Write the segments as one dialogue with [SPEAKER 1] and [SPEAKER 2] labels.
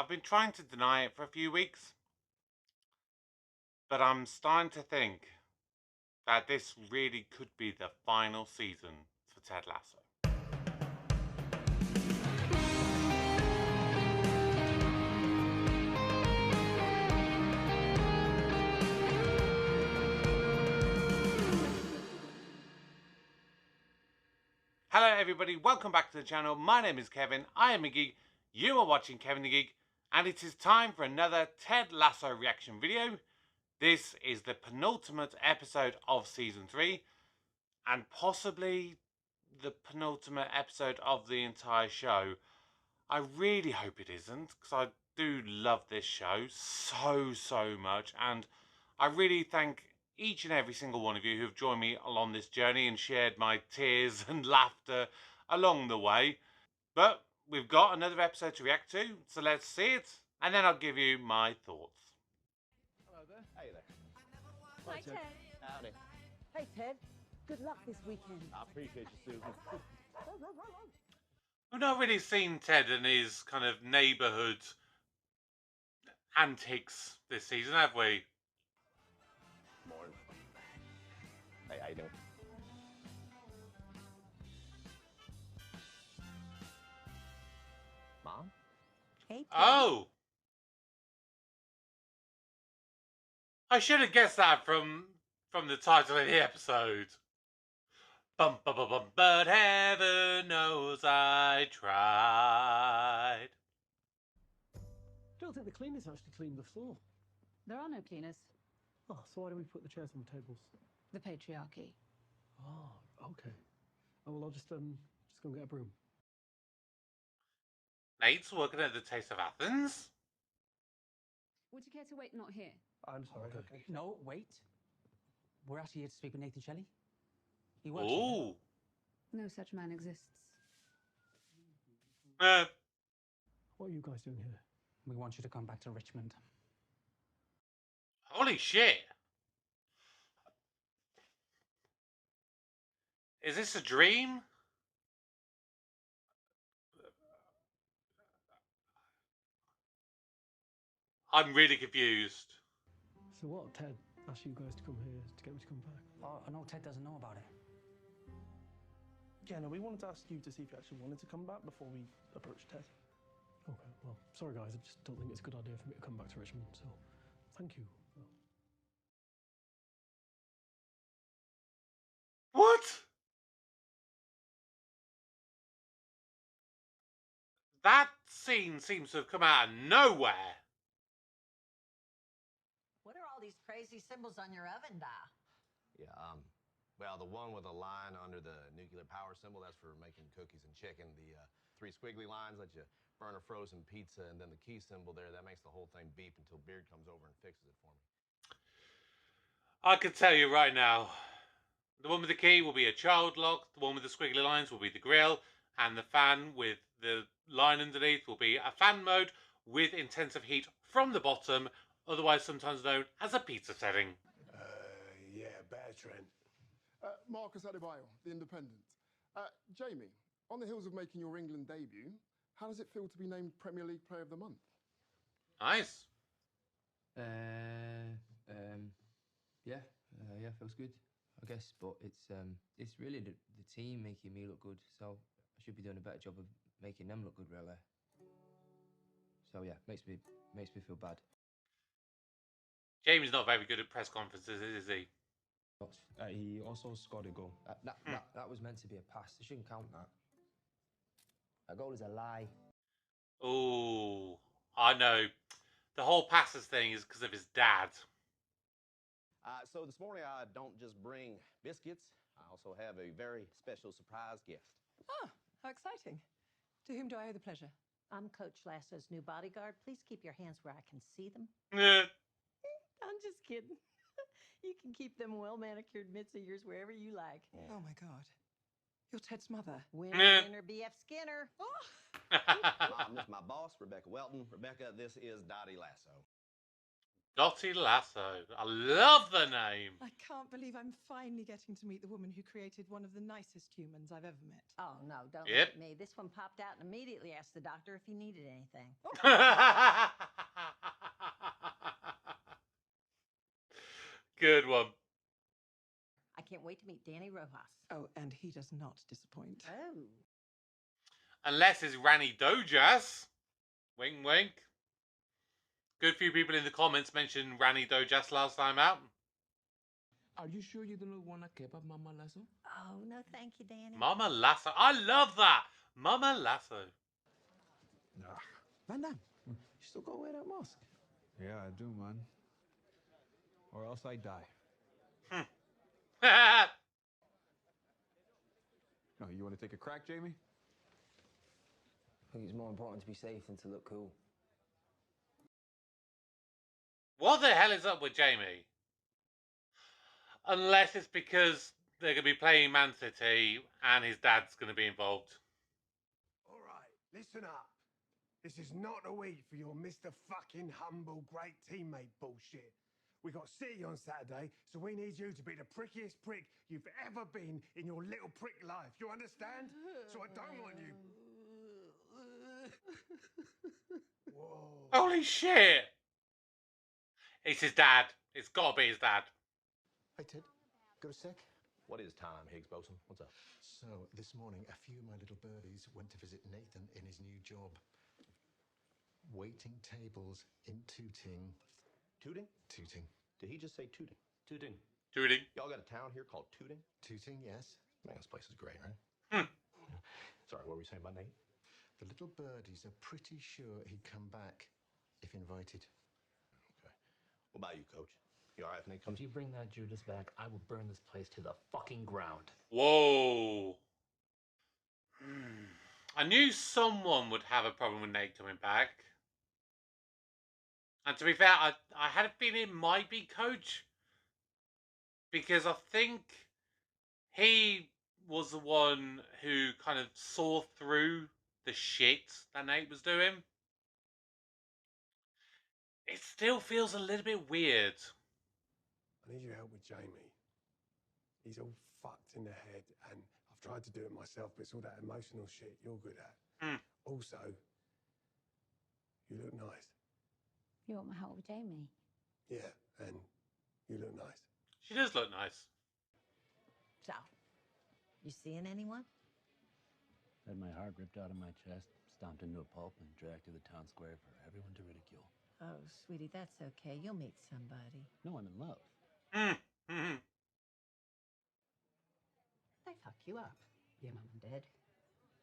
[SPEAKER 1] I've been trying to deny it for a few weeks, but I'm starting to think that this really could be the final season for Ted Lasso. Hello everybody, welcome back to the channel. My name is Kevin, I am a geek, you are watching Kevin the Geek, and it is time for another Ted Lasso reaction video. This is the penultimate episode of season 3, and possibly the penultimate episode of the entire show. I really hope it isn't, because I do love this show so much, and I really thank each and every single one of you who have joined me along this journey and shared my tears and laughter along the way. But we've got another episode to react to, so let's see it, and then I'll give you my thoughts.
[SPEAKER 2] Hello there. Hey there.
[SPEAKER 3] Hi, Ted.
[SPEAKER 2] Howdy.
[SPEAKER 3] Hey, Ted. Good luck this weekend.
[SPEAKER 2] I appreciate you, Susan.
[SPEAKER 1] We've not really seen Ted and his kind of neighbourhood antics this season, have we?
[SPEAKER 2] Morning. Hey, how you doing? Mom?
[SPEAKER 3] Hey, Ted.
[SPEAKER 1] Oh! I should have guessed that from the title of the episode. Bum bum bum bum, but heaven knows I tried.
[SPEAKER 4] I don't think the cleaners actually cleaned the floor.
[SPEAKER 5] There are no cleaners.
[SPEAKER 4] Oh, so why do we put the chairs on the tables?
[SPEAKER 5] The patriarchy.
[SPEAKER 4] Oh, okay. Oh, well, I'll just go and get a broom.
[SPEAKER 1] Nate's working at the Taste of Athens.
[SPEAKER 5] Would you care to wait not here?
[SPEAKER 4] I'm sorry.
[SPEAKER 6] Okay. No, wait. We're actually here to speak with Nathan Shelley. He works
[SPEAKER 1] Ooh.
[SPEAKER 5] No such man exists.
[SPEAKER 4] What are you guys doing here?
[SPEAKER 6] here. We want you to come back to Richmond.
[SPEAKER 1] Holy shit. Is this a dream? I'm really confused.
[SPEAKER 4] So what, Ted asked you guys to come here to get me to come back?
[SPEAKER 6] Oh, no, Ted doesn't know about it.
[SPEAKER 7] Yeah, no, we wanted to ask you to see if you actually wanted to come back before we approach Ted.
[SPEAKER 4] Okay, well, sorry guys, I just don't think it's a good idea for me to come back to Richmond, so thank you.
[SPEAKER 1] What? That scene seems to have come out of nowhere.
[SPEAKER 8] What are all these crazy symbols on your oven dial?
[SPEAKER 9] Yeah, well, the one with a line under the nuclear power symbol, that's for making cookies and chicken. The 3 squiggly lines let you burn a frozen pizza, and then the key symbol there, that makes the whole thing beep until Beard comes over and fixes it for me.
[SPEAKER 1] I can tell you right now, the one with the key will be a child lock, the one with the squiggly lines will be the grill, and the fan with the line underneath will be a fan mode with intensive heat from the bottom, otherwise sometimes known as a pizza setting.
[SPEAKER 10] Yeah, bad trend. Marcus Adebayo, The Independent. Jamie, on the heels of making your England debut, how does it feel to be named Premier League Player of the Month?
[SPEAKER 1] Nice.
[SPEAKER 11] Yeah, feels good, I guess. But it's really the team making me look good, so I should be doing a better job of making them look good, really. So yeah, makes me feel bad.
[SPEAKER 1] Jamie's not very good at press conferences, is he?
[SPEAKER 11] He also scored a goal. That was meant to be a pass. They shouldn't count that. That goal is a lie.
[SPEAKER 1] Oh, I know. The whole passes thing is because of his dad.
[SPEAKER 9] So this morning, I don't just bring biscuits. I also have a very special surprise gift.
[SPEAKER 8] Oh, how exciting. To whom do I owe the pleasure?
[SPEAKER 3] I'm Coach Lasso's new bodyguard. Please keep your hands where I can see them. I'm just kidding. You can keep them well-manicured mitts of yours wherever you like.
[SPEAKER 8] Oh, my God. You're Ted's mother.
[SPEAKER 3] Winner, winner, B.F. Skinner.
[SPEAKER 9] Mom, this is my boss, Rebecca Welton. Rebecca, this is Dottie Lasso.
[SPEAKER 1] Dottie Lasso. I love the name.
[SPEAKER 8] I can't believe I'm finally getting to meet the woman who created one of the nicest humans I've ever met.
[SPEAKER 3] Oh, no, don't
[SPEAKER 1] Yep.
[SPEAKER 3] look at me. This one popped out and immediately asked the doctor if he needed anything.
[SPEAKER 1] Good one.
[SPEAKER 3] I can't wait to meet Danny Rojas.
[SPEAKER 8] Oh, and he does not disappoint.
[SPEAKER 3] Oh.
[SPEAKER 1] Unless it's Rani Dojas. Wink, wink. Good few people in the comments mentioned Rani Dojas last time out.
[SPEAKER 12] Are you sure you don't want a kebab, Momma Lasso?
[SPEAKER 3] Oh, no, thank you, Danny.
[SPEAKER 1] Momma Lasso. I love that. Momma Lasso.
[SPEAKER 12] Van Damme, you still gotta wear that mask.
[SPEAKER 13] Yeah, I do, man. Or else I die. No, you want to take a crack, Jamie?
[SPEAKER 11] I think it's more important to be safe than to look cool.
[SPEAKER 1] What the hell is up with Jamie? Unless it's because they're going to be playing Man City and his dad's going to be involved.
[SPEAKER 14] All right, listen up. This is not a week for your Mr. Fucking Humble Great Teammate bullshit. We got City on Saturday, so we need you to be the prickiest prick you've ever been in your little prick life. You understand? So I don't want you. Whoa.
[SPEAKER 1] Holy shit! It's his dad. It's got to be his dad.
[SPEAKER 15] Hey, Ted. Got a sec?
[SPEAKER 9] What is time, Higgs Bosun? What's up?
[SPEAKER 15] So, this morning, a few of my little birdies went to visit Nathan in his new job. Waiting tables in Tooting.
[SPEAKER 9] Tooting?
[SPEAKER 15] Tooting.
[SPEAKER 9] Did he just say Tooting?
[SPEAKER 12] Tooting.
[SPEAKER 1] Tooting.
[SPEAKER 9] Y'all got a town here called Tooting?
[SPEAKER 15] Tooting, yes.
[SPEAKER 9] Man, this place is great, right? Sorry, what were you saying about Nate?
[SPEAKER 15] The little birdies are pretty sure he'd come back if invited.
[SPEAKER 9] Okay. What about you, Coach? You all right if Nate comes?
[SPEAKER 12] If you bring that Judas back, I will burn this place to the fucking ground.
[SPEAKER 1] Whoa. I knew someone would have a problem with Nate coming back. And to be fair, I had a feeling it might be Coach. Because I think he was the one who kind of saw through the shit that Nate was doing. It still feels a little bit weird.
[SPEAKER 14] I need your help with Jamie. He's all fucked in the head, and I've tried to do it myself, but it's all that emotional shit you're good at. Also, you look nice.
[SPEAKER 5] You want my help with Jamie?
[SPEAKER 14] Yeah, and you look nice.
[SPEAKER 1] She does look nice.
[SPEAKER 3] So, you seeing anyone?
[SPEAKER 12] Had my heart ripped out of my chest, stomped into a pulp, and dragged to the town square for everyone to ridicule.
[SPEAKER 3] Oh, sweetie, that's okay. You'll meet somebody.
[SPEAKER 12] No, I'm in love.
[SPEAKER 5] They fuck you up, your mum and dad.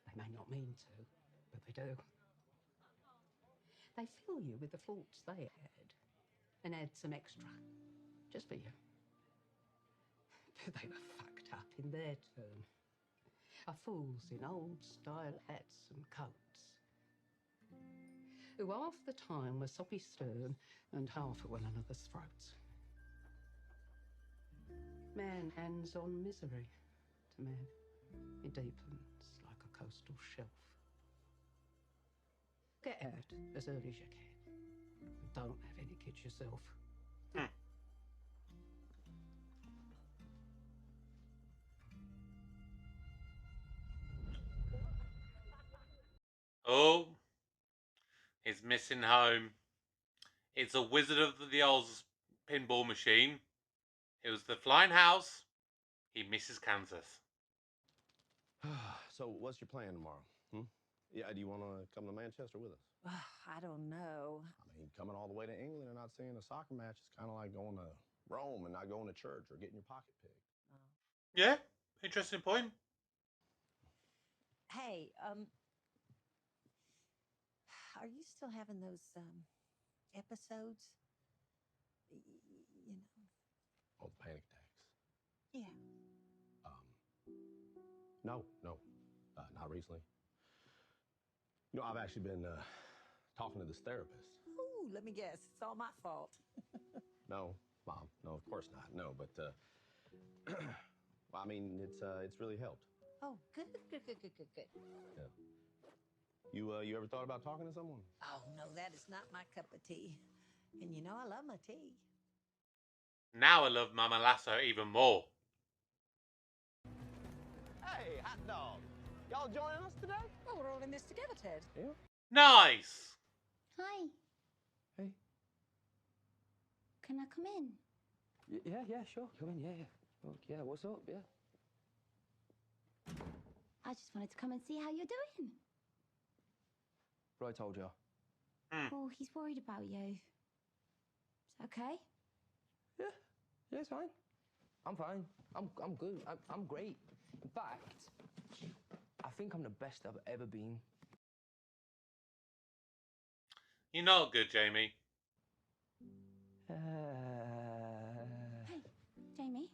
[SPEAKER 5] They may not mean to, but they do. They fill you with the faults they had and add some extra, just for you. But they were fucked up in their turn. Are fools in old-style hats and coats, who half the time were soppy stern and half at one another's throats. Man hands on misery to man. It deepens like a coastal shelf. Get out as early as you can. Don't have any kids yourself.
[SPEAKER 1] Oh, he's missing home. It's a Wizard of the Oz pinball machine. It was the flying house. He misses Kansas.
[SPEAKER 9] So, what's your plan tomorrow? Yeah, do you want to come to Manchester with us?
[SPEAKER 3] I don't know.
[SPEAKER 9] I mean, coming all the way to England and not seeing a soccer match is kind of like going to Rome and not going to church or getting your pocket picked.
[SPEAKER 1] Yeah, interesting point.
[SPEAKER 3] Hey, are you still having those episodes? You know.
[SPEAKER 9] Oh, the panic attacks.
[SPEAKER 3] Yeah.
[SPEAKER 9] No, not recently. You know, I've actually been talking to this therapist.
[SPEAKER 3] Ooh, let me guess. It's all my fault.
[SPEAKER 9] No, Mom. No, of course not. No, but well, I mean, it's really helped.
[SPEAKER 3] Oh, good.
[SPEAKER 9] Yeah. You ever thought about talking to someone?
[SPEAKER 3] Oh, no, that is not my cup of tea. And you know I love my tea.
[SPEAKER 1] Now I love Momma Lasso even more.
[SPEAKER 9] Hey, hot dog. Y'all joining us today?
[SPEAKER 8] Well, we're all in this together, Ted.
[SPEAKER 9] Yeah.
[SPEAKER 1] Nice.
[SPEAKER 16] Hi.
[SPEAKER 11] Hey.
[SPEAKER 16] Can I come in?
[SPEAKER 11] Yeah, sure. Come in, yeah. Well, yeah, what's up? Yeah.
[SPEAKER 16] I just wanted to come and see how you're doing.
[SPEAKER 11] What I told you.
[SPEAKER 16] Oh, he's worried about you. Is that okay?
[SPEAKER 11] Yeah, it's fine. I'm fine. I'm good. I'm great. In fact, I think I'm the best I've ever been.
[SPEAKER 1] You're not good, Jamie.
[SPEAKER 16] Hey, Jamie,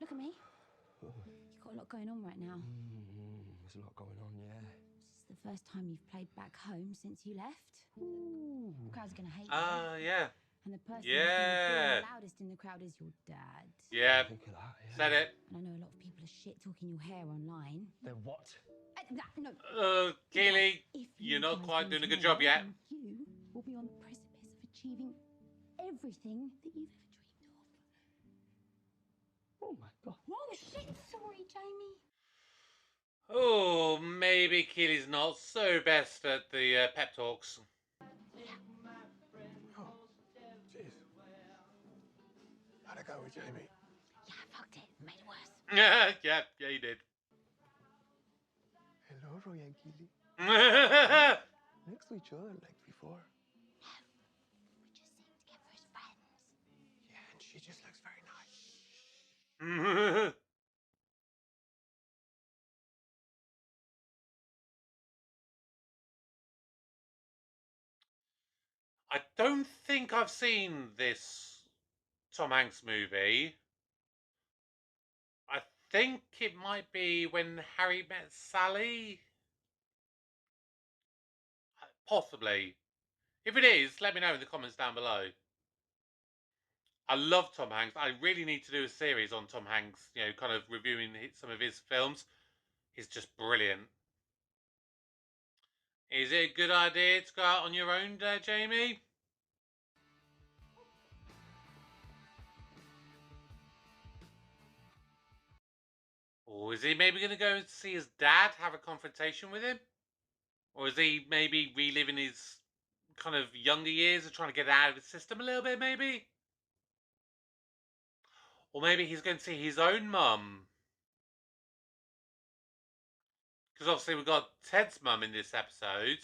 [SPEAKER 16] look at me. You've got a lot going on right now.
[SPEAKER 11] There's a lot going on, yeah.
[SPEAKER 16] This is the first time you've played back home since you left. The crowd's gonna hate you.
[SPEAKER 1] Yeah.
[SPEAKER 16] And the person
[SPEAKER 1] Yeah.
[SPEAKER 16] who's been the loudest in the crowd is your dad.
[SPEAKER 1] Yeah. Said it.
[SPEAKER 16] And I know a lot of people are shit talking your hair online.
[SPEAKER 11] They're what?
[SPEAKER 16] No.
[SPEAKER 1] Keely,
[SPEAKER 16] If
[SPEAKER 1] you're
[SPEAKER 16] you
[SPEAKER 1] not
[SPEAKER 16] guys
[SPEAKER 1] quite
[SPEAKER 16] go
[SPEAKER 1] doing a
[SPEAKER 16] to
[SPEAKER 1] good job
[SPEAKER 16] war,
[SPEAKER 1] yet.
[SPEAKER 16] then you will be on the precipice of achieving everything that you've ever dreamed of.
[SPEAKER 11] Oh my god.
[SPEAKER 16] Oh shit, sorry, Jamie.
[SPEAKER 1] Oh, maybe Keely's not so best at the pep talks.
[SPEAKER 14] Cheers. How'd it go with Jamie?
[SPEAKER 16] Yeah, I fucked it. Made it worse.
[SPEAKER 1] yeah, you did.
[SPEAKER 14] Hello, Roy and Keely.
[SPEAKER 1] Yeah.
[SPEAKER 14] Next to each other like before.
[SPEAKER 16] We just seem together as friends.
[SPEAKER 14] Yeah, and she just looks very nice.
[SPEAKER 1] I don't think I've seen this Tom Hanks movie. I think it might be When Harry Met Sally. Possibly. If it is, let me know in the comments down below. I love Tom Hanks. I really need to do a series on Tom Hanks, you know, kind of reviewing some of his films. He's just brilliant. Is it a good idea to go out on your own, Jamie? Or is he maybe going to go and see his dad, have a confrontation with him? Or is he maybe reliving his kind of younger years and trying to get it out of his system a little bit, maybe? Or maybe he's going to see his own mum. Because obviously we've got Ted's mum in this episode.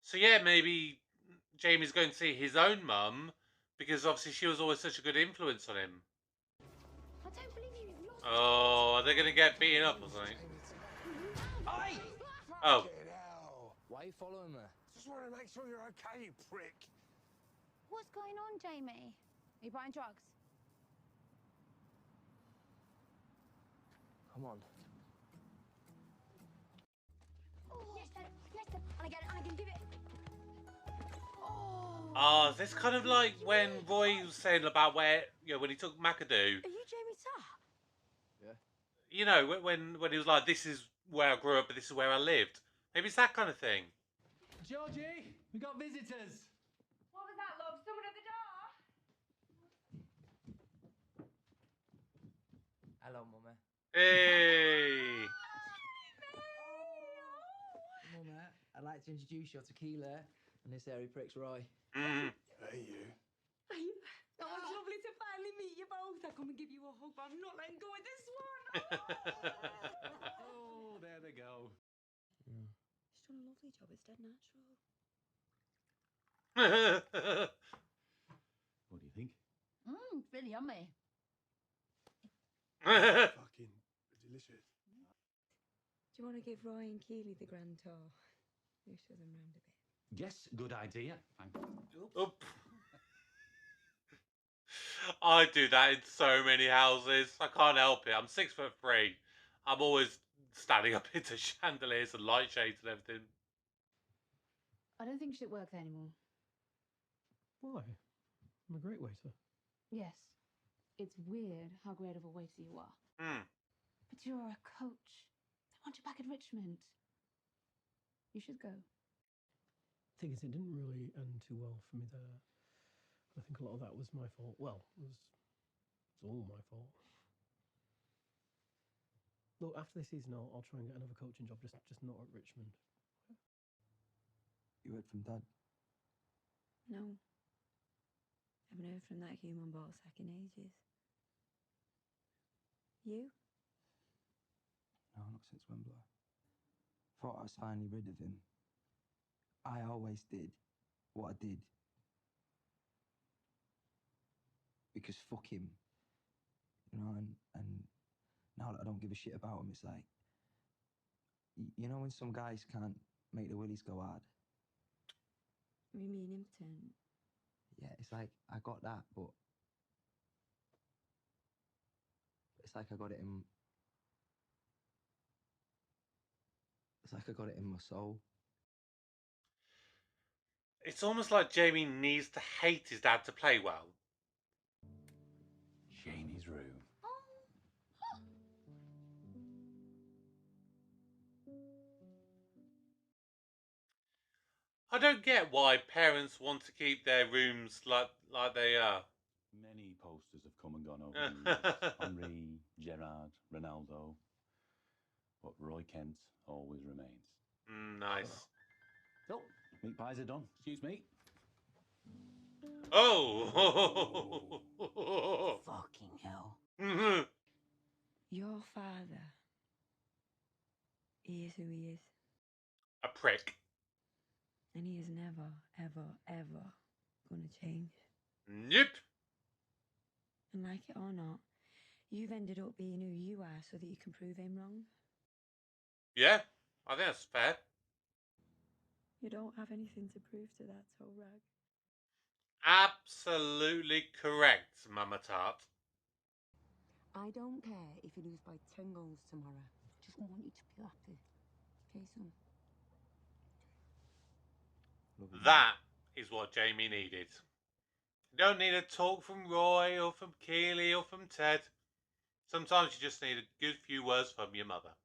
[SPEAKER 1] So yeah, maybe Jamie's going to see his own mum because obviously she was always such a good influence on him.
[SPEAKER 16] I don't believe you. Lost
[SPEAKER 1] Oh, are they going to get beaten up or something?
[SPEAKER 11] Oi!
[SPEAKER 1] Oh.
[SPEAKER 11] Why are you following me?
[SPEAKER 14] Just want to make sure you're okay, you prick.
[SPEAKER 16] What's going on, Jamie? Are you buying drugs?
[SPEAKER 11] Come on.
[SPEAKER 16] Yes, Dad. Yes, Dad. I get it. I can give it.
[SPEAKER 1] Oh, is this kind of like when Roy was saying about where, you know, when he took McAdoo?
[SPEAKER 8] Are you Jamie Tarr?
[SPEAKER 11] Yeah.
[SPEAKER 1] You know, when he was like, this is where I grew up, but this is where I lived. Maybe it's that kind of thing.
[SPEAKER 6] Georgie, we got visitors.
[SPEAKER 17] What was that, love? Someone at the door?
[SPEAKER 11] Hello, Mummy.
[SPEAKER 1] Hey!
[SPEAKER 11] Mummy, I'd like to introduce you to Keela and this hairy prick's Roy.
[SPEAKER 1] Mm.
[SPEAKER 14] Hey, you.
[SPEAKER 17] Oh, it's lovely to finally meet you both. I'll come and give you a hug, but I'm not letting go of this one.
[SPEAKER 6] Oh, there they go.
[SPEAKER 17] She's done a lovely job. It's dead natural.
[SPEAKER 12] What do you think?
[SPEAKER 16] It's really yummy.
[SPEAKER 14] Fucking delicious.
[SPEAKER 17] Do you want to give Roy and Keely the grand tour? You show them round a bit.
[SPEAKER 12] Yes, good idea.
[SPEAKER 1] Oop. I do that in so many houses. I can't help it. I'm 6'3". I'm always standing up into chandeliers and light shades and everything.
[SPEAKER 5] I don't think shit works anymore.
[SPEAKER 4] Why? I'm a great waiter.
[SPEAKER 5] Yes. It's weird how great of a waiter you are. But you're a coach. They want you back in Richmond. You should go.
[SPEAKER 4] Thing is, it didn't really end too well for me there. I think a lot of that was my fault. Well, it was all my fault. Look, after this season, I'll try and get another coaching job, just not at Richmond.
[SPEAKER 6] You heard from Dad?
[SPEAKER 17] No. Haven't heard from that human ball sack in ages. You?
[SPEAKER 6] No, not since Wembley. Thought I was finally rid of him. I always did what I did. Because fuck him. You know, and now that I don't give a shit about him, it's like, you know when some guys can't make the willies go hard?
[SPEAKER 17] You mean impotent?
[SPEAKER 6] Yeah, it's like, I got that, but it's like I got it in... It's like I got it in my soul.
[SPEAKER 1] It's almost like Jamie needs to hate his dad to play well.
[SPEAKER 12] Janie's room.
[SPEAKER 1] I don't get why parents want to keep their rooms like they are.
[SPEAKER 12] Many posters have come and gone over the years. Henri, Gerrard, Ronaldo. But Roy Kent always remains.
[SPEAKER 1] Nice.
[SPEAKER 12] So, meat pies are done. Excuse me.
[SPEAKER 1] Oh!
[SPEAKER 5] Fucking hell.
[SPEAKER 17] Your father, he is who he is.
[SPEAKER 1] A prick.
[SPEAKER 17] And he is never, ever, ever gonna change.
[SPEAKER 1] Nope.
[SPEAKER 17] And like it or not, you've ended up being who you are so that you can prove him wrong.
[SPEAKER 1] Yeah, I think that's fair.
[SPEAKER 17] You don't have anything to prove to that, so rag.
[SPEAKER 1] Absolutely correct, Mama Tart.
[SPEAKER 5] I don't care if you lose by 10 goals tomorrow. I just want you to be happy. Okay, son?
[SPEAKER 1] That is what Jamie needed. You don't need a talk from Roy or from Keely or from Ted. Sometimes you just need a good few words from your mother.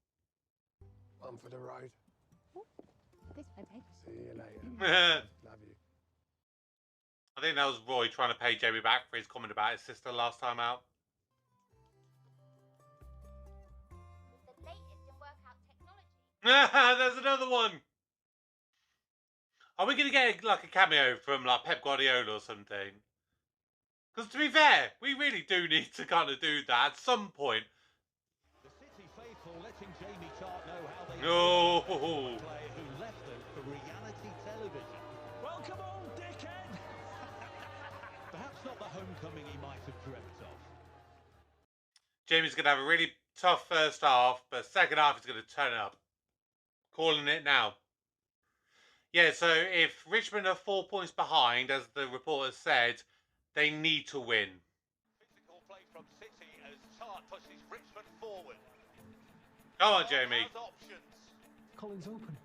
[SPEAKER 14] One for the road.
[SPEAKER 5] This way, babe.
[SPEAKER 14] See you later. Love you.
[SPEAKER 1] I think that was Roy trying to pay Jamie back for his comment about his sister last time out.
[SPEAKER 18] The latest in workout technology.
[SPEAKER 1] There's another one. Are we going to get like a cameo from like Pep Guardiola or something? Because to be fair, we really do need to kind of do that at some point.
[SPEAKER 19] The City faithful letting Jamie Tart know how they
[SPEAKER 1] No.
[SPEAKER 19] player who left them for reality television.
[SPEAKER 4] Welcome on, dickhead!
[SPEAKER 19] Perhaps not the homecoming he might have dreamt of.
[SPEAKER 1] Jamie's going to have a really tough first half, but second half he's going to turn it up. Calling it now. Yeah, so if Richmond are 4 points behind, as the reporter said, they need to win.
[SPEAKER 19] Physical play from City as Tart pushes Richmond forward.
[SPEAKER 1] Come on, Jamie.
[SPEAKER 4] Collins open.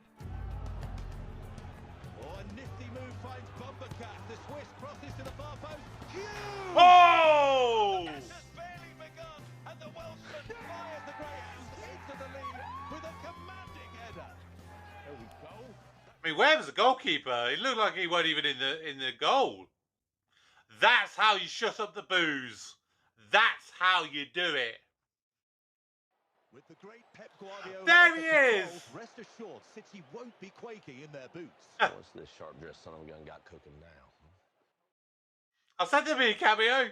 [SPEAKER 19] Oh, a nifty move finds Bumbercat. The Swiss crosses to the far post. Huge!
[SPEAKER 1] Oh!
[SPEAKER 19] The match has barely begun, and the Welshman fires the Greyhounds into the lead with a commanding header. There we go.
[SPEAKER 1] I mean, where was the goalkeeper? It looked like he wasn't even in the goal. That's how you shut up the boos. That's how you do it.
[SPEAKER 19] With the great Pep Guardiola,
[SPEAKER 1] there he is.
[SPEAKER 19] Rest assured, City won't be quaking in their boots.
[SPEAKER 9] What's this sharp-dressed son of a gun got cooking now?
[SPEAKER 1] I said to be a cameo.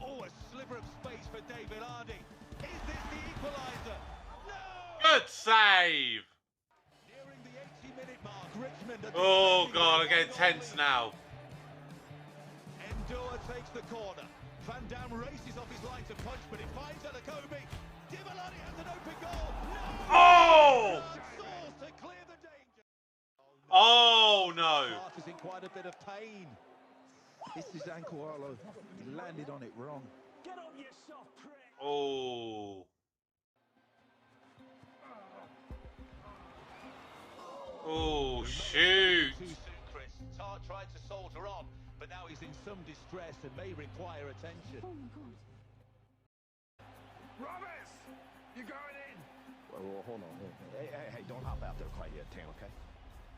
[SPEAKER 19] Oh, a sliver of space for David Hardy. Is this the equaliser? No!
[SPEAKER 1] Good save.
[SPEAKER 19] Nearing the 80-minute mark, Richmond.
[SPEAKER 1] Oh God, I'm getting tense now.
[SPEAKER 19] Endor takes the corner. Van Dam races off his line to punch, but it finds Alakobi. Divalani has an open goal. No!
[SPEAKER 1] Oh!
[SPEAKER 19] Source to clear the danger.
[SPEAKER 1] Oh no!
[SPEAKER 19] Clark is in quite a bit of pain.
[SPEAKER 13] It's his ankle, Arlo. He landed on it wrong.
[SPEAKER 4] Get up, you soft prick!
[SPEAKER 1] Oh. Oh shoot!
[SPEAKER 19] Too soon, Chris. Tart tried to soldier on, but now he's in some distress and may require attention.
[SPEAKER 5] Oh my God.
[SPEAKER 14] Roberts! You going in?
[SPEAKER 2] Well, hold on. Hey, don't hop out there quite yet, Tam, okay?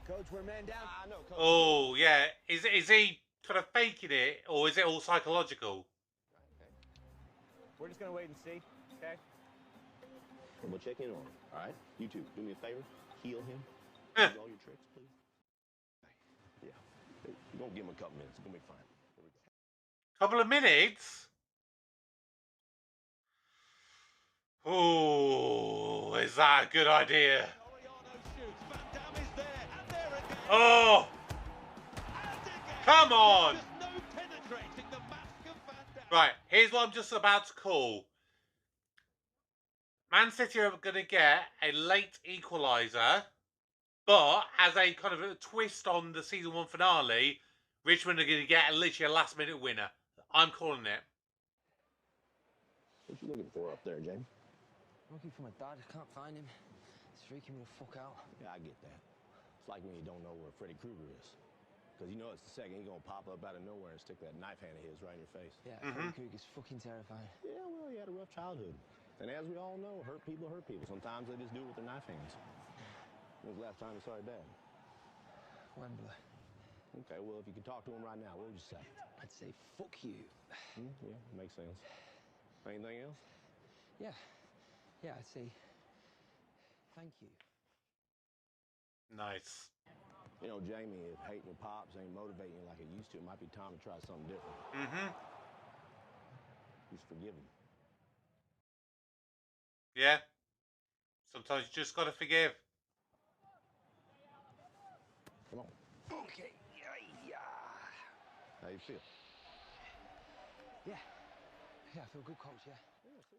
[SPEAKER 20] Coach, we're man down.
[SPEAKER 9] I know, Coach.
[SPEAKER 1] Oh, yeah. Is he kind of faking it, or is it all psychological?
[SPEAKER 20] We're just gonna wait and see, okay?
[SPEAKER 9] And we'll check in on him, all right? You two, do me a favor. Heal him. Use all your tricks, please. Yeah. We're going to give him a couple minutes. It's going to be fine. Here we go.
[SPEAKER 1] Couple of minutes? Oh, is that a good idea? Oh! Come on! Right, here's what I'm just about to call. Man City are going to get a late equaliser, but as a kind of a twist on the season 1 finale, Richmond are going to get literally a last-minute winner. I'm calling it.
[SPEAKER 9] What you looking for up there, Jamie?
[SPEAKER 6] Looking for my dad. I can't find him. It's freaking me the fuck out.
[SPEAKER 9] Yeah, I get that. It's like when you don't know where Freddy Krueger is. Because you know it's the second he's going to pop up out of nowhere and stick that knife hand of his right in your face.
[SPEAKER 6] Yeah, Freddy Krueger's fucking terrifying.
[SPEAKER 9] Yeah, well, he had a rough childhood. And as we all know, hurt people hurt people. Sometimes they just do it with their knife hands. When was the last time you saw your dad?
[SPEAKER 6] Wembley.
[SPEAKER 9] Okay, well, if you could talk to him right now, what would you say?
[SPEAKER 6] I'd say, fuck you.
[SPEAKER 9] Yeah, makes sense. Anything else?
[SPEAKER 6] Yeah. Yeah, I'd say, thank you.
[SPEAKER 1] Nice.
[SPEAKER 9] You know, Jamie, if hating your pops ain't motivating you like it used to, it might be time to try something different. Just forgive him.
[SPEAKER 1] Yeah. Sometimes you just got to forgive.
[SPEAKER 9] Come on.
[SPEAKER 6] Okay. Yeah.
[SPEAKER 9] How you feel?
[SPEAKER 6] Yeah. Yeah, I feel good, coach, yeah.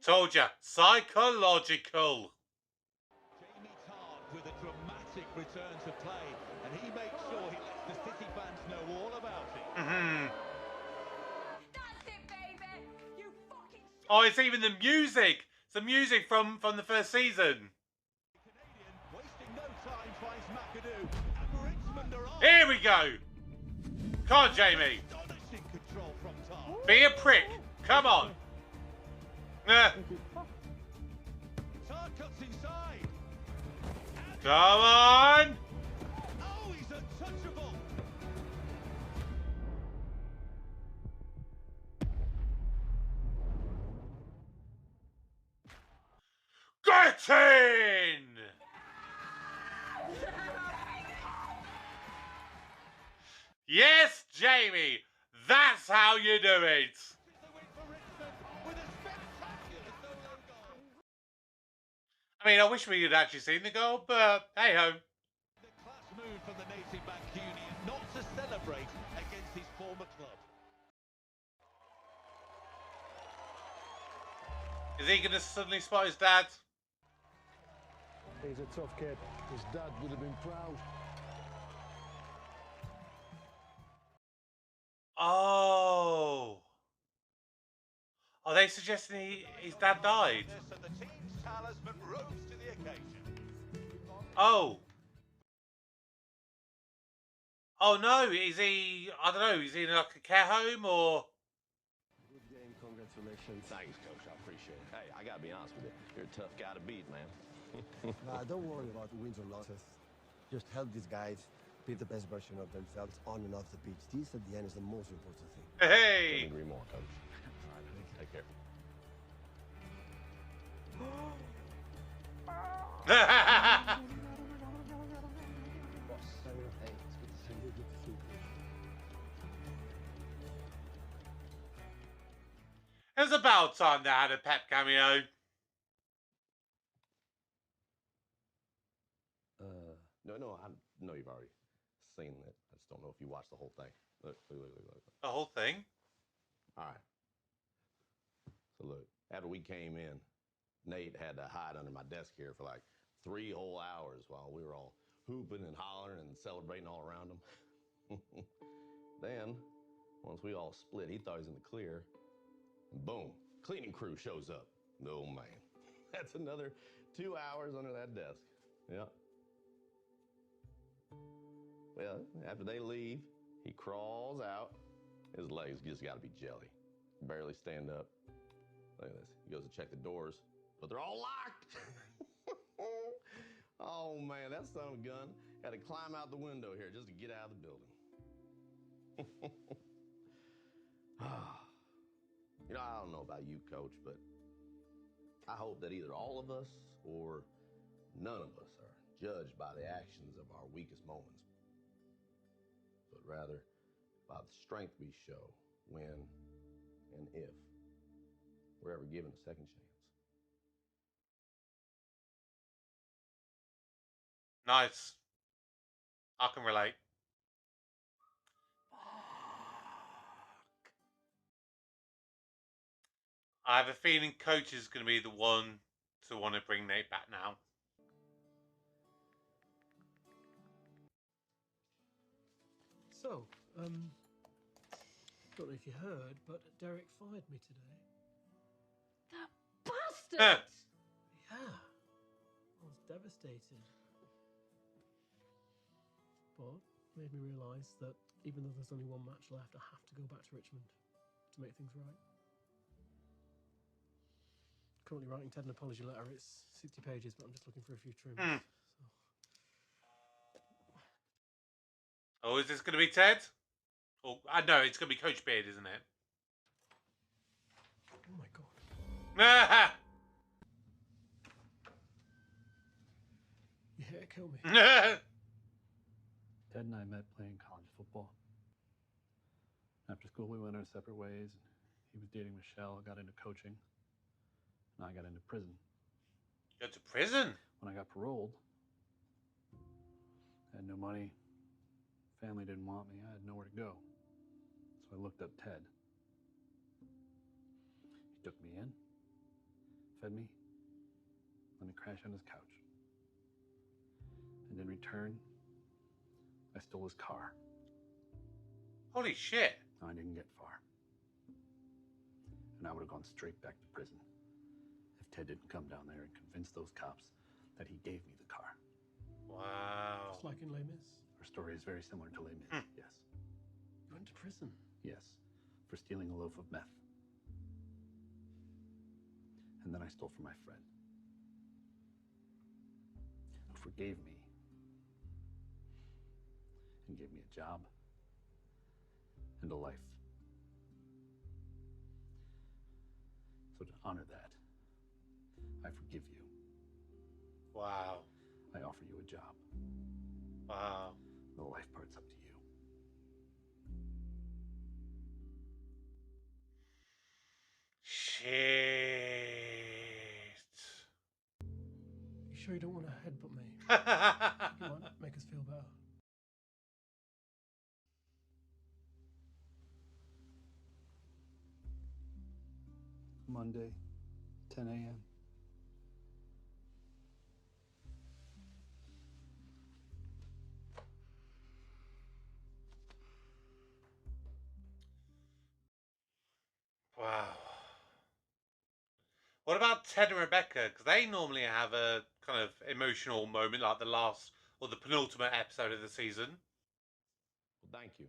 [SPEAKER 1] Told ya. Psychological.
[SPEAKER 19] Jamie Tartt with a dramatic return to play, and he makes sure he lets the City fans know all about it.
[SPEAKER 18] That's it, baby. You fucking
[SPEAKER 1] Oh, it's even the music. It's the music from the first season.
[SPEAKER 19] Wasting no time finds McAdoo, and Richmond are on.
[SPEAKER 1] Here we go. Come on, Jamie.
[SPEAKER 19] Astonishing control from Tartt.
[SPEAKER 1] Be a prick. Come on.
[SPEAKER 19] Tartt cuts inside.
[SPEAKER 1] Come on.
[SPEAKER 19] Oh, he's untouchable.
[SPEAKER 1] Get in. Yes, Jamie. That's how you do it. I mean, I wish we had actually seen the goal, but hey ho.
[SPEAKER 19] The class move from the native Mancunian not to celebrate against his former club.
[SPEAKER 1] Is he going to suddenly spot his dad?
[SPEAKER 14] He's a tough kid. His dad would have been proud.
[SPEAKER 1] Oh. Are they suggesting his dad died?
[SPEAKER 19] And the team's talisman rose to the occasion.
[SPEAKER 1] Oh. Oh no, is he, I don't know, is he in like a care home or?
[SPEAKER 2] Good game, congratulations.
[SPEAKER 9] Thanks, Coach. I appreciate it. Hey, I got to be honest with you. You're a tough guy to beat, man.
[SPEAKER 2] Nah, don't worry about the wins or losses. Just help these guys be the best version of themselves on and off the pitch. This, at the end, is the most important thing.
[SPEAKER 1] Hey!
[SPEAKER 9] Couldn't agree more, Coach. All right, take care.
[SPEAKER 1] It was about time they had a Pep cameo.
[SPEAKER 9] No, I know you've already seen it. I just don't know if you watched the whole thing. Look.
[SPEAKER 1] The whole thing?
[SPEAKER 9] All right. So look, after we came in, Nate had to hide under my desk here for like 3 whole hours while we were all hooping and hollering and celebrating all around him. Then, once we all split, he thought he was in the clear. And boom, cleaning crew shows up. No, man. That's another 2 hours under that desk. Yeah. Well, after they leave, he crawls out. His legs just got to be jelly. Barely stand up. Look at this. He goes to check the doors, but they're all locked. Oh, man, that son of a gun Had to climb out the window here just to get out of the building. You know, I don't know about you, Coach, but I hope that either all of us or none of us are judged by the actions of our weakest moments, but rather by the strength we show when and if we're ever given a second chance.
[SPEAKER 1] Nice. I can relate. I have a feeling Coach is going to be the one to want to bring Nate back now.
[SPEAKER 4] So, don't know if you heard, but Derek fired me today.
[SPEAKER 3] That bastard!
[SPEAKER 4] Yeah, I was devastated. But made me realise that even though there's only one match left, I have to go back to Richmond to make things right. Currently writing Ted an apology letter. It's 60 pages, but I'm just looking for a few trims.
[SPEAKER 1] Oh, is this going to be Ted? Oh, no, it's going to be Coach Beard, isn't it?
[SPEAKER 4] Oh my god. You here to kill me.
[SPEAKER 21] Ted and I met playing college football. After school, we went our separate ways. He was dating Michelle, got into coaching, and I got into prison.
[SPEAKER 1] Go to prison?
[SPEAKER 21] When I got paroled, I had no money. Family didn't want me. I had nowhere to go. So I looked up Ted. He took me in, fed me, let me crash on his couch. And in return, I stole his car.
[SPEAKER 1] Holy shit.
[SPEAKER 21] I didn't get far. And I would have gone straight back to prison if Ted didn't come down there and convince those cops that he gave me the car.
[SPEAKER 1] Wow.
[SPEAKER 4] Just like in Les Mis.
[SPEAKER 21] Our story is very similar to Les Mis, yes.
[SPEAKER 4] You went to prison?
[SPEAKER 21] Yes, for stealing a loaf of meth. And then I stole from my friend, who forgave me and gave me a job and a life. So to honor that, I forgive you.
[SPEAKER 1] Wow.
[SPEAKER 21] I offer you a job.
[SPEAKER 1] Wow.
[SPEAKER 21] The life part's up to you.
[SPEAKER 1] Shit.
[SPEAKER 4] You sure you don't want to headbutt me? You might make us feel better.
[SPEAKER 21] Monday, 10 a.m.
[SPEAKER 1] Wow. What about Ted and Rebecca? Because they normally have a kind of emotional moment like the last or the penultimate episode of the season.
[SPEAKER 9] Well, thank you.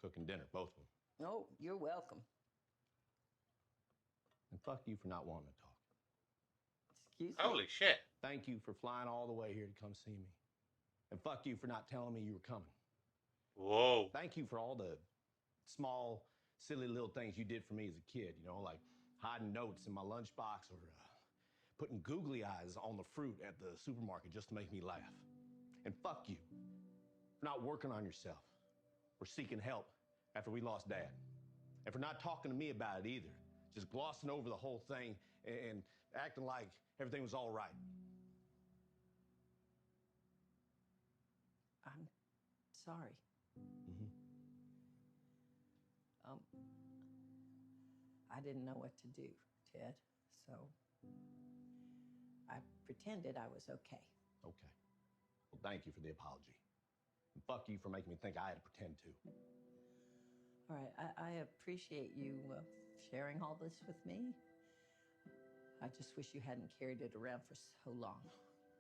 [SPEAKER 9] Cooking dinner, both of them.
[SPEAKER 3] Oh, you're welcome.
[SPEAKER 9] And fuck you for not wanting to talk.
[SPEAKER 3] Excuse me?
[SPEAKER 1] Holy shit.
[SPEAKER 9] Thank you for flying all the way here to come see me. And fuck you for not telling me you were coming.
[SPEAKER 1] Whoa.
[SPEAKER 9] Thank you for all the small, silly little things you did for me as a kid, you know, like hiding notes in my lunchbox or putting googly eyes on the fruit at the supermarket just to make me laugh. And fuck you for not working on yourself or seeking help after we lost Dad. And for not talking to me about it either. Just glossing over the whole thing and acting like everything was all right.
[SPEAKER 3] I'm sorry. I didn't know what to do, Ted, so I pretended I was okay.
[SPEAKER 9] Okay. Well, thank you for the apology. And fuck you for making me think I had to pretend to.
[SPEAKER 3] All right, I appreciate you sharing all this with me. I just wish you hadn't carried it around for so long.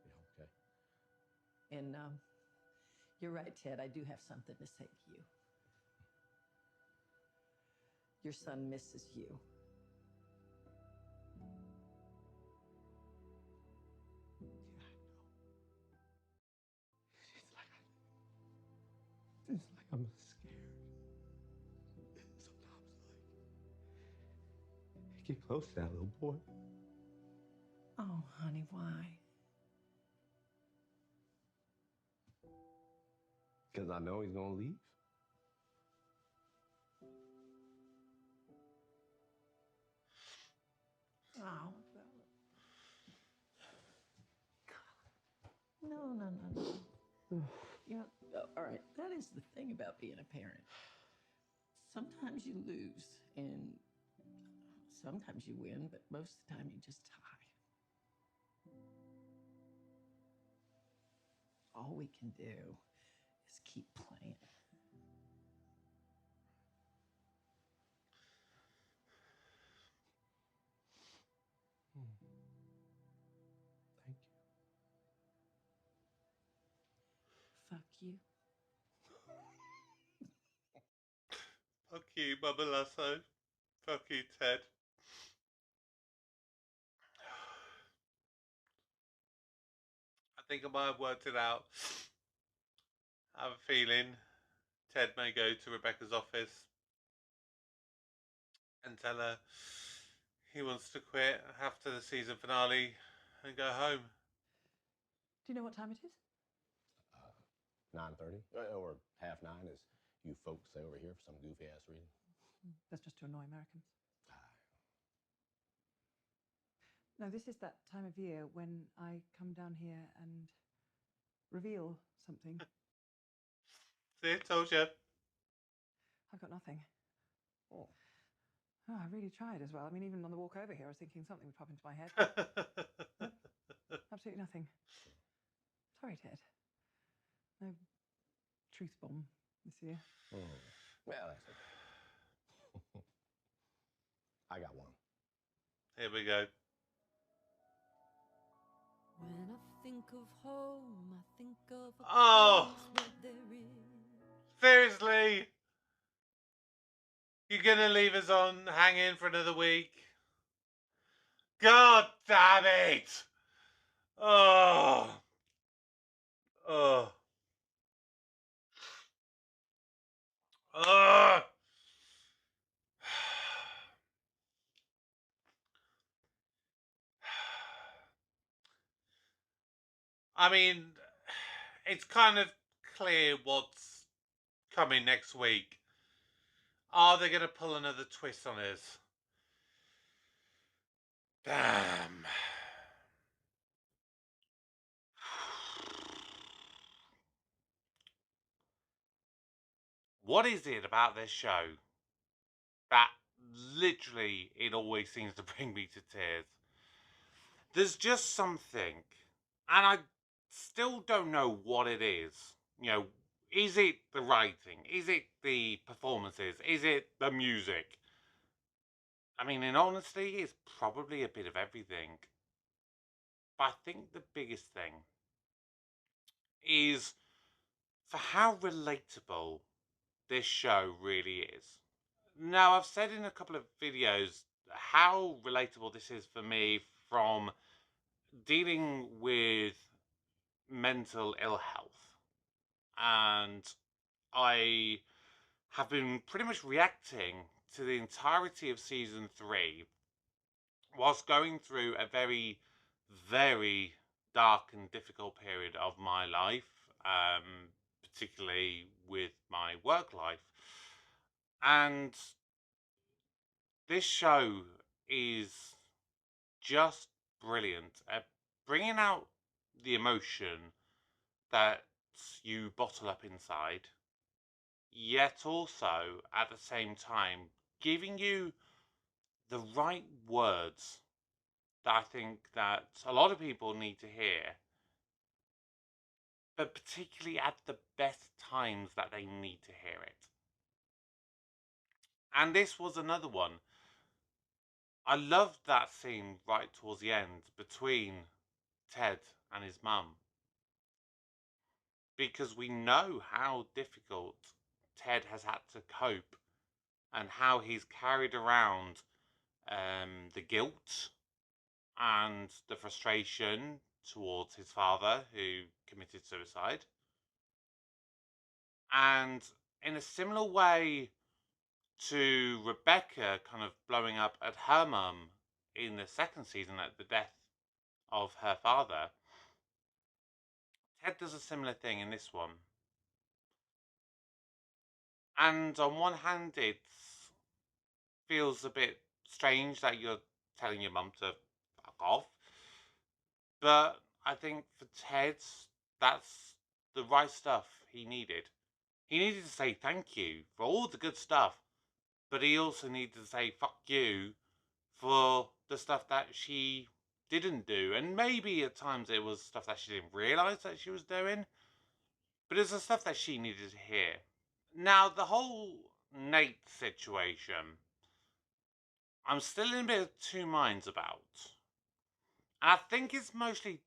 [SPEAKER 9] Yeah, okay.
[SPEAKER 3] And you're right, Ted, I do have something to say to you. Your son misses you.
[SPEAKER 9] It's like
[SPEAKER 15] It's like I'm scared. Sometimes, like, get close to that little boy.
[SPEAKER 3] Oh, honey, why?
[SPEAKER 9] Because I know he's gonna leave.
[SPEAKER 3] Oh, no. You know, all right, that is the thing about being a parent. Sometimes you lose, and sometimes you win, but most of the time you just tie. All we can do is keep playing.
[SPEAKER 15] Thank you.
[SPEAKER 3] Fuck you.
[SPEAKER 1] Fuck you, Momma Lasso. Fuck you, Ted. I think I might have worked it out. I have a feeling Ted may go to Rebecca's office and tell her he wants to quit after the season finale and go home.
[SPEAKER 8] Do you know what time it is?
[SPEAKER 9] 9:30 or 8:30, as you folks say over here for some goofy ass reason.
[SPEAKER 8] That's just to annoy Americans. No, this is that time of year when I come down here and reveal something.
[SPEAKER 1] See, told you.
[SPEAKER 8] I've got nothing.
[SPEAKER 9] Oh.
[SPEAKER 8] Oh, I really tried as well. I mean, even on the walk over here, I was thinking something would pop into my head. Nope, absolutely nothing. Sorry, Ted. No truth bomb this year.
[SPEAKER 9] Yeah, that's okay. I got one.
[SPEAKER 1] Here we go.
[SPEAKER 7] When I think of home, I think of a
[SPEAKER 1] Oh!
[SPEAKER 7] place where there is.
[SPEAKER 1] Seriously? You're gonna leave us on hanging for another week? God damn it! Oh! Oh! Oh! I mean, it's kind of clear what's coming next week. Are they going to pull another twist on us? Damn. What is it about this show that literally it always seems to bring me to tears? There's just something, and I still don't know what it is. You know, is it the writing? Is it the performances? Is it the music? I mean, in honesty, it's probably a bit of everything. But I think the biggest thing is for how relatable this show really is. Now, I've said in a couple of videos how relatable this is for me from dealing with mental ill health. And I have been pretty much reacting to the entirety of season 3 whilst going through a very, very dark and difficult period of my life, particularly with my work life. And this show is just brilliant at bringing out the emotion that you bottle up inside, yet also at the same time giving you the right words that I think that a lot of people need to hear, but particularly at the best times that they need to hear it. And this was another one. I loved that scene right towards the end between Ted and his mum, because we know how difficult Ted has had to cope and how he's carried around the guilt and the frustration towards his father who committed suicide. And in a similar way to Rebecca kind of blowing up at her mum in the second season at the death of her father, Ted does a similar thing in this one. And on one hand, it feels a bit strange that you're telling your mum to fuck off. But I think for Ted, that's the right stuff he needed. He needed to say thank you for all the good stuff, but he also needed to say fuck you for the stuff that she didn't do. And maybe at times it was stuff that she didn't realise that she was doing, but it's the stuff that she needed to hear. Now, the whole Nate situation, I'm still in a bit of two minds about. And I think it's mostly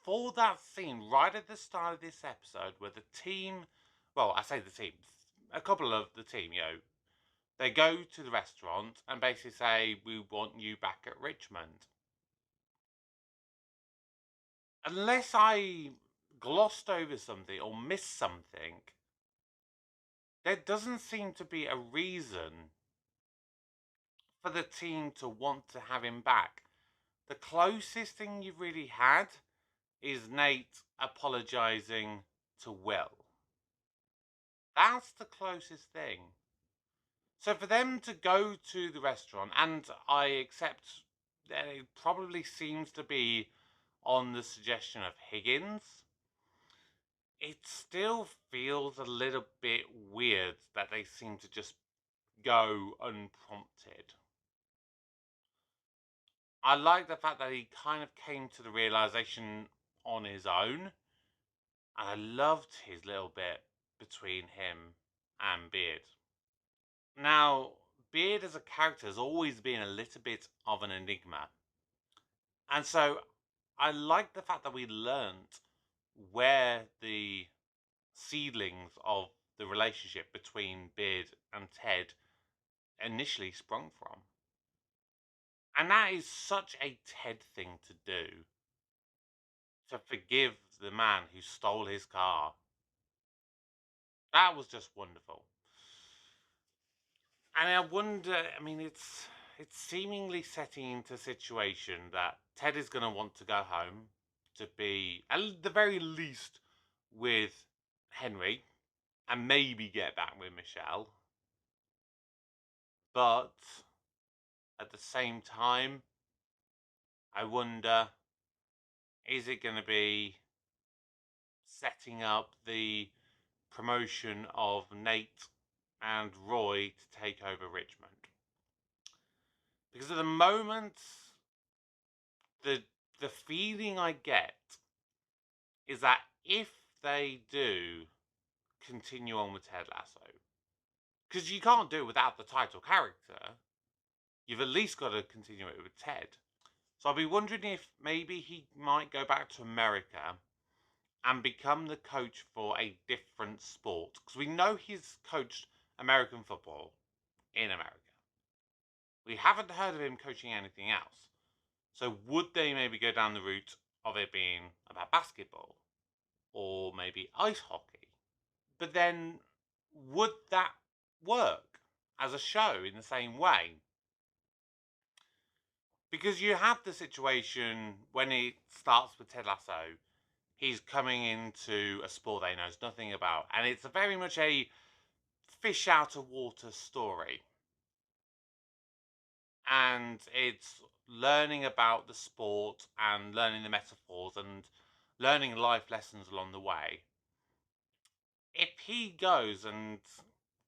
[SPEAKER 1] for that scene right at the start of this episode where the team, well, I say the team, a couple of the team, they go to the restaurant and basically say, we want you back at Richmond. Unless I glossed over something or missed something, there doesn't seem to be a reason for the team to want to have him back. The closest thing you've really had is Nate apologising to Will. That's the closest thing. So for them to go to the restaurant, and I accept that it probably seems to be on the suggestion of Higgins, it still feels a little bit weird that they seem to just go unprompted. I like the fact that he kind of came to the realization on his own. And I loved his little bit between him and Beard. Now, Beard as a character has always been a little bit of an enigma. And so I like the fact that we learned where the seedlings of the relationship between Beard and Ted initially sprung from. And that is such a Ted thing to do. To forgive the man who stole his car. That was just wonderful. And I wonder, I mean, it's seemingly setting into a situation that Ted is going to want to go home to be, at the very least, with Henry, and maybe get back with Michelle. But at the same time, I wonder, is it going to be setting up the promotion of Nate and Roy to take over Richmond? Because at the moment, the feeling I get is that if they do continue on with Ted Lasso, because you can't do it without the title character, you've at least got to continue it with Ted. So I'll be wondering if maybe he might go back to America and become the coach for a different sport. Because we know he's coached American football in America. We haven't heard of him coaching anything else. So would they maybe go down the route of it being about basketball? Or maybe ice hockey? But then, would that work as a show in the same way? Because you have the situation when it starts with Ted Lasso, he's coming into a sport that he knows nothing about. And it's very much a fish out of water story. And it's learning about the sport and learning the metaphors and learning life lessons along the way. If he goes and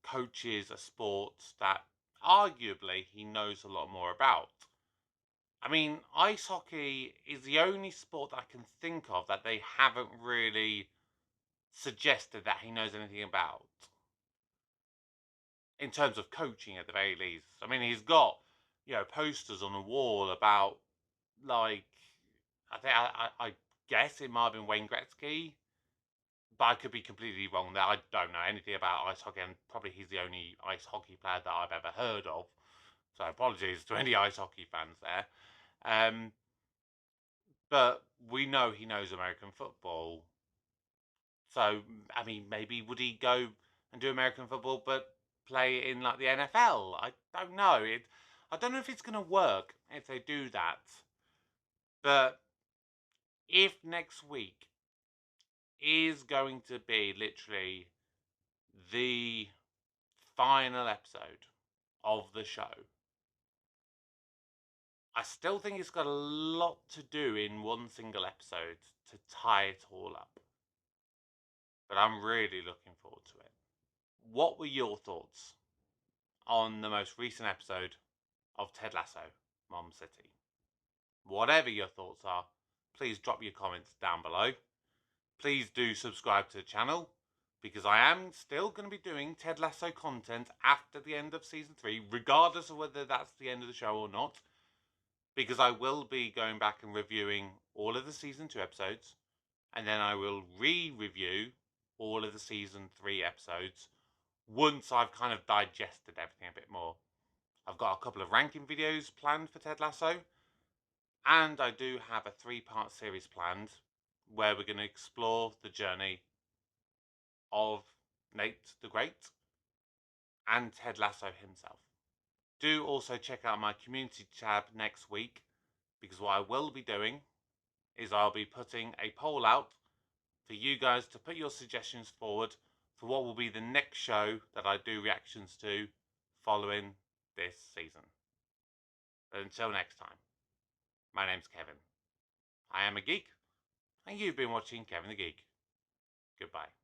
[SPEAKER 1] coaches a sport that arguably he knows a lot more about, I mean, ice hockey is the only sport that I can think of that they haven't really suggested that he knows anything about. In terms of coaching, at the very least. I mean, he's got, posters on the wall about, like, I guess it might have been Wayne Gretzky, but I could be completely wrong there. I don't know anything about ice hockey, and probably he's the only ice hockey player that I've ever heard of. So apologies to any ice hockey fans there. But we know he knows American football. So, I mean, maybe would he go and do American football, but play in like the NFL. I don't know. I don't know if it's going to work if they do that. But if next week is going to be literally the final episode of the show, I still think it's got a lot to do in one single episode to tie it all up. But I'm really looking forward to it. What were your thoughts on the most recent episode of Ted Lasso, Mom City? Whatever your thoughts are, please drop your comments down below. Please do subscribe to the channel, because I am still going to be doing Ted Lasso content after the end of Season 3, regardless of whether that's the end of the show or not. Because I will be going back and reviewing all of the Season 2 episodes, and then I will re-review all of the Season 3 episodes once I've kind of digested everything a bit more. I've got a couple of ranking videos planned for Ted Lasso, and I do have a 3-part series planned where we're going to explore the journey of Nate the Great and Ted Lasso himself. Do also check out my community tab next week, because what I will be doing is I'll be putting a poll out for you guys to put your suggestions forward for what will be the next show that I do reactions to following this season. But until next time, my name's Kevin. I am a geek, and you've been watching Kevin the Geek. Goodbye.